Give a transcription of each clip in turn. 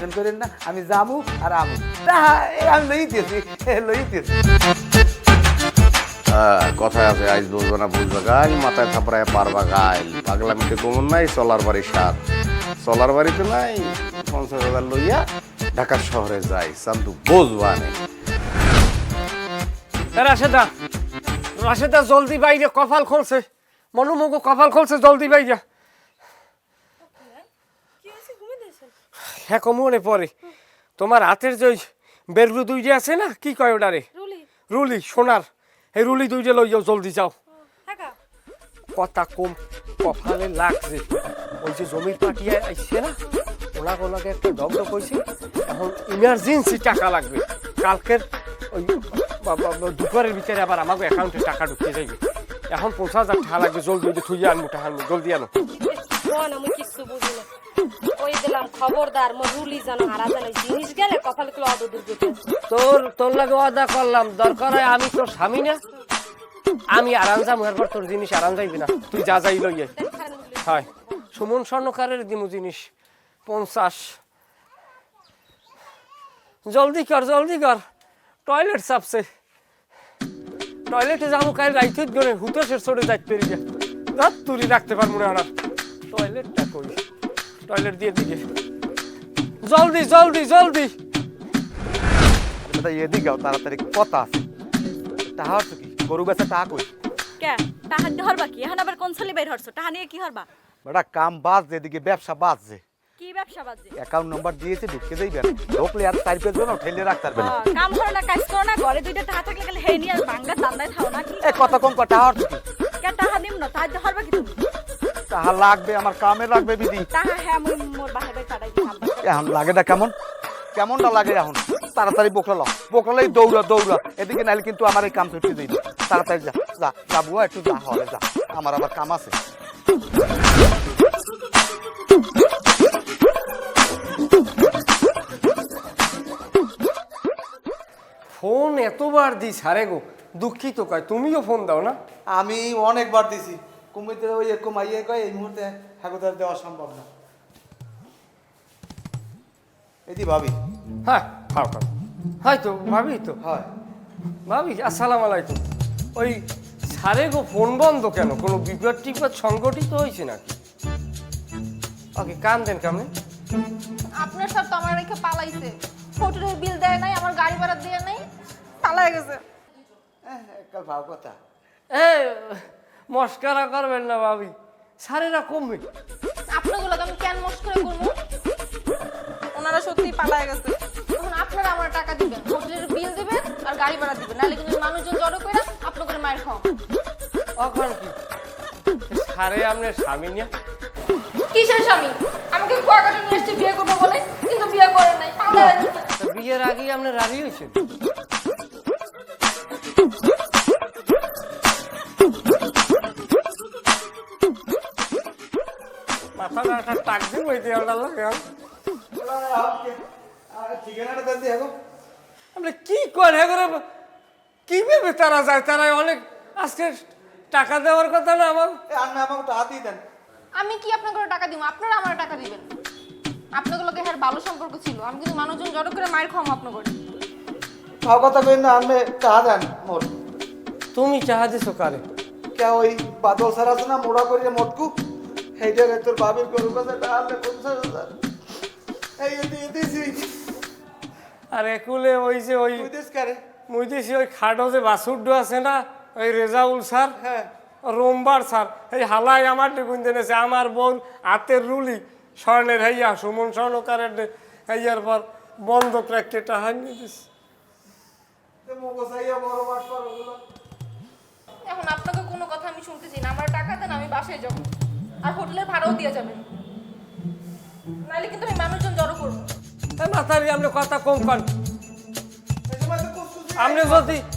Tension করেন না, আমি যাবো আর আমু আমি লইতেছি। কথায় আছে আজ বুঝবে না বুঝবে গাইল, মাথায় থাপড়ায় পারবা গাইল। পাগলামিতে গোমন নাই, চলার বাড়ি সাত। চলার বাড়িতে নাই 50,000 লইয়া ঢাকা শহরে যাই, চান্দু বুঝবা নেই। রাশেদা, রাশেদা জলদি বাইরে, কপাল খুলছে, মনুমুগো কপাল খুলছে, জলদি বাইরে। হ্যাঁ কমনে পরে তোমার হাতের যে বেরলু দুইটা আছে না, কি কয় ওটারে? রুলি সোনার, এই রুলি দুইটা লই যাও, জলদি যাও। কথা কম কপালে লাগছে, ওই যে জমির পাটিয়ে আসছে না, ওনাকে একটা দগ্ধ কইছে, এখন ইমার্জেন্সি টাকা লাগবে। কালকের ওই দুপুরের ভিতরে আবার আমাকে অ্যাকাউন্টে টাকা ঢুকতে যাইবে। এখন 50,000 টাকা লাগবে, জলদি ওই যে থুইয়া আনবো, টাকা আনবো, জলদি আনো। আমি কিছু বুঝি না, ওই দিলাম খবরদার রুলি জানো হারা জানো, জিনিস গেলে কপাল গুলো অত দুর্গতি। তোর লাগে ওয়াদা করলাম, দরকার হয় আমি তোর স্বামী না, আমি আরাম যাম, এরপর তোর জিনিস আরাম যাইবি না, তুই যা যাই লইয়ে। হয় সুমন স্বর্ণকারের দিমু জিনিস 50। জলদি কর জলদি কর, টয়লেট চাপছে, টয়লেটে যাবো কাল রাইতে গেলে হুতোষের চড়ে যাইতে পেরি যা, রাত তুলি রাখতে পারবো না। আর টয়লেটটা কই, টয়লেট দিয়ে দিকে, জলদি জলদি জলদি। এদিকে তাড়াতাড়ি কথা আছে, টাহা হচ্ছে কি গরু বেচা টাহা কই? কে টাহা দিয়ে হরবা কি? এখন আবার কোন ছলি বাইর হরছো, টাহা নিয়ে কি হরবা? বেটা কাম বাজ, এদিকে ব্যবসা বাজছে। কি ব্যবসা বাজে? অ্যাকাউন্ট নাম্বার দিয়েছে, ঢুকতে যাইবেন, ঢুকলে আর 4 পেজ না ঠেলে রাখতে পারবেন। কাম করো না, কাজ করো না, ঘরে দুইটা টাহা থাকলে গেলে হে নিয়ে বাংলা দান্দায় খাও না কি? এ কথা কম কথা হচ্ছে কি? কে টাহা নিম না, তাই দিয়ে হরবা কি তুমি? টাহা লাগবে, আমার কামে লাগবে বিধি। টাহা হ্যাঁ আমি মোর বাহে বাই পাঠাই দিই। এখন লাগে না কেমন, কেমনটা লাগে এখন? তাড়াতাড়ি বোকলালেই দৌড়া দৌড়া, এদিকে নাইলে কিন্তু আমার এই কাম ছুটতে দিই। তাড়াতাড়ি যা যা যা বুয়া, একটু যা হলে যা, আমার আবার কাম আছে। ফোন এতবার দিস হারে গো, দুঃখিত কয়, তুমিও ফোন দাও না? আমি অনেকবার দিছি, কুমিতে ওই কমাইয়ে কয় এই মুহূর্তে হাগুদার দেওয়া সম্ভব না। এদি ভাবি। হ্যাঁ খাও খাও, হয়তো ভাবি তো, হয় ভাবি আসসালামু আলাইকুম। ওই সারে গো ফোন বন্ধ কেন, কোনো বিপদ টিপদ সংগঠিত হয়েছে নাকি? ওকে কান দেন কেমন? আপনার সব তো আমার রেখে পালাইছে, হোটেলের বিল দেয় নাই, আমার গাড়ি ভাড়া দেয় নাই, পালাই গেছে। একটা ভাব কথা। এ মস্কারা করবেন না ভাবি, সারেরা কমবে। আপনাগুলো আমি কেন মস্করা করবো? ওনারা সত্যি পালাই গেছে। এখন আপনারা আমার টাকা দিবেন, হোটেলের বিল দিবেন আর গাড়ি ভাড়া দিবেন, নাহলে কিন্তু মানুষজন জড়ো করে আপনাদের মায়ের খাও। এখন কি সারে আপনার স্বামী নিয়ে? কিসের স্বামী? আমাকে কুয়াকাটা নিয়ে এসছে বিয়ে করবো বলে, কিন্তু বিয়ে করেন নাই, পালাই গেছে। বিয়ের আগেই আপনার রাজি হয়েছে? মাথাটা একটা টাক দিব এই দেওয়ালটা লাগে। ঠিকানাটা দেন দিয়ে আপনি কি করে করে কি ভেবে তারা যায়? তারা অনেক আজকে টাকা দেওয়ার কথা না আমার। আপনি আমাকে টাকা দিয়ে দেন। আমি কি আপনাকে টাকা দিব? আপনারা আমার টাকা দিবেন। আপনাগুলোকে হ্যাঁ ভালো সম্পর্ক ছিল, আমি কিন্তু মানুষজন জড়ো করে মায়ের খাওয়াম আপনাকে। খাওয়া কথা কই না, আপনি টাকা দেন মোর। তুমি চাহা দিছো কারে? কে ওই বাদল স্যার আছে না মোড়া করিয়ে মোটকু, সেইটারে তোর বাবির গরু কাছে টাকা 50,000 এই দিয়ে দিছি। আর একুলে ওই যে ওই মুই দিছি ওই খাটো যে বাসুড্ডু আছে না, ওই রেজাউল স্যার, হ্যাঁ রোমবার স্যার, এই হালাই আমার টিকুন জেনেছে, আমার বোন হাতের রুলি স্বর্ণের হাইয়া সুমন স্বর্ণকারের হাইয়ার পর বন্ধক রাখতে টাকা নিয়ে দিস। এখন আপনাকে কোনো কথা আমি শুনতেছি না, আমার টাকা দেন, আমি বাসায় যাবো আর হোটেলের ভাড়াও দিয়ে যাবেন, নাহলে কিন্তু আমি মানুষজন জড়ো করবো। মাথারি আপনি কথা কম কর।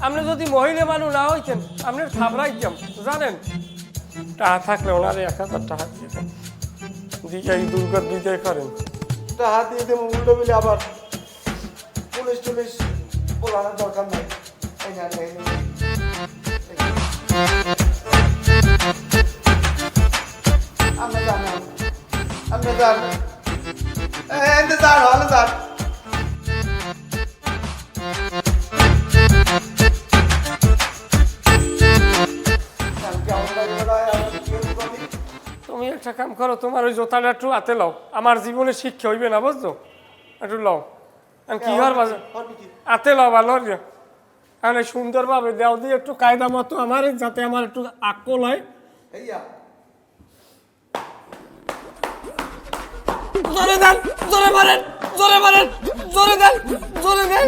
আপনি যদি মহিলা মানুষ না হইতেন আপনি থাবড়াইতাম জানেন। টাকা থাকলে ওনারে 1,000 টাকা দিয়ে দেন, দিকে দুর্গত বিজয় করেন। টাকা দিয়ে দেবো উল্টো মিলে আবার পুলিশ টুলিশ বলানোর দরকার নাই। আপনি জানেন এতে যান হলে যান তুমি একটা কাম করো, তোমার ওই জোতাটা একটু হাতে লও, আমার জীবনে শিক্ষা হইবে না বুঝছো, একটু লও। আমি কি হওয়ার বাজে হাতে লও ভালো আমি সুন্দরভাবে দেও দিয়ে একটু কায়দা মতো আমার, যাতে আমার একটু আকল হয়। জোরে দেন, জোরে মারেন, জোরে মারেন, জোরে দেন, জোরে দেন,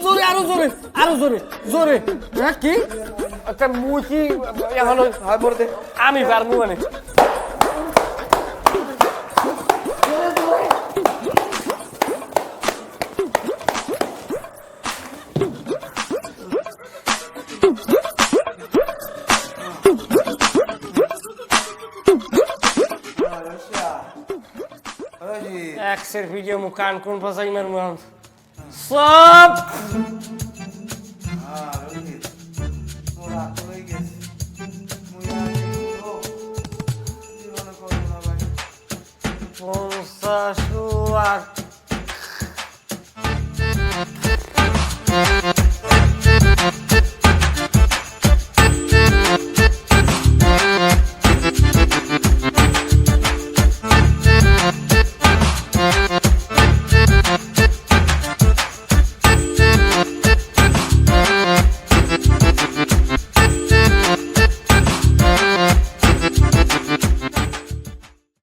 জোরে, আরো জোরে, আরো জোরে, জোরে। হ্যাঁ কি আচ্ছা মুই কি এখন হয় বলতে আমি পারবো মানে একশের ভিডিও মু কান কোন ভাষাই মারবো সব পঞ্চাশ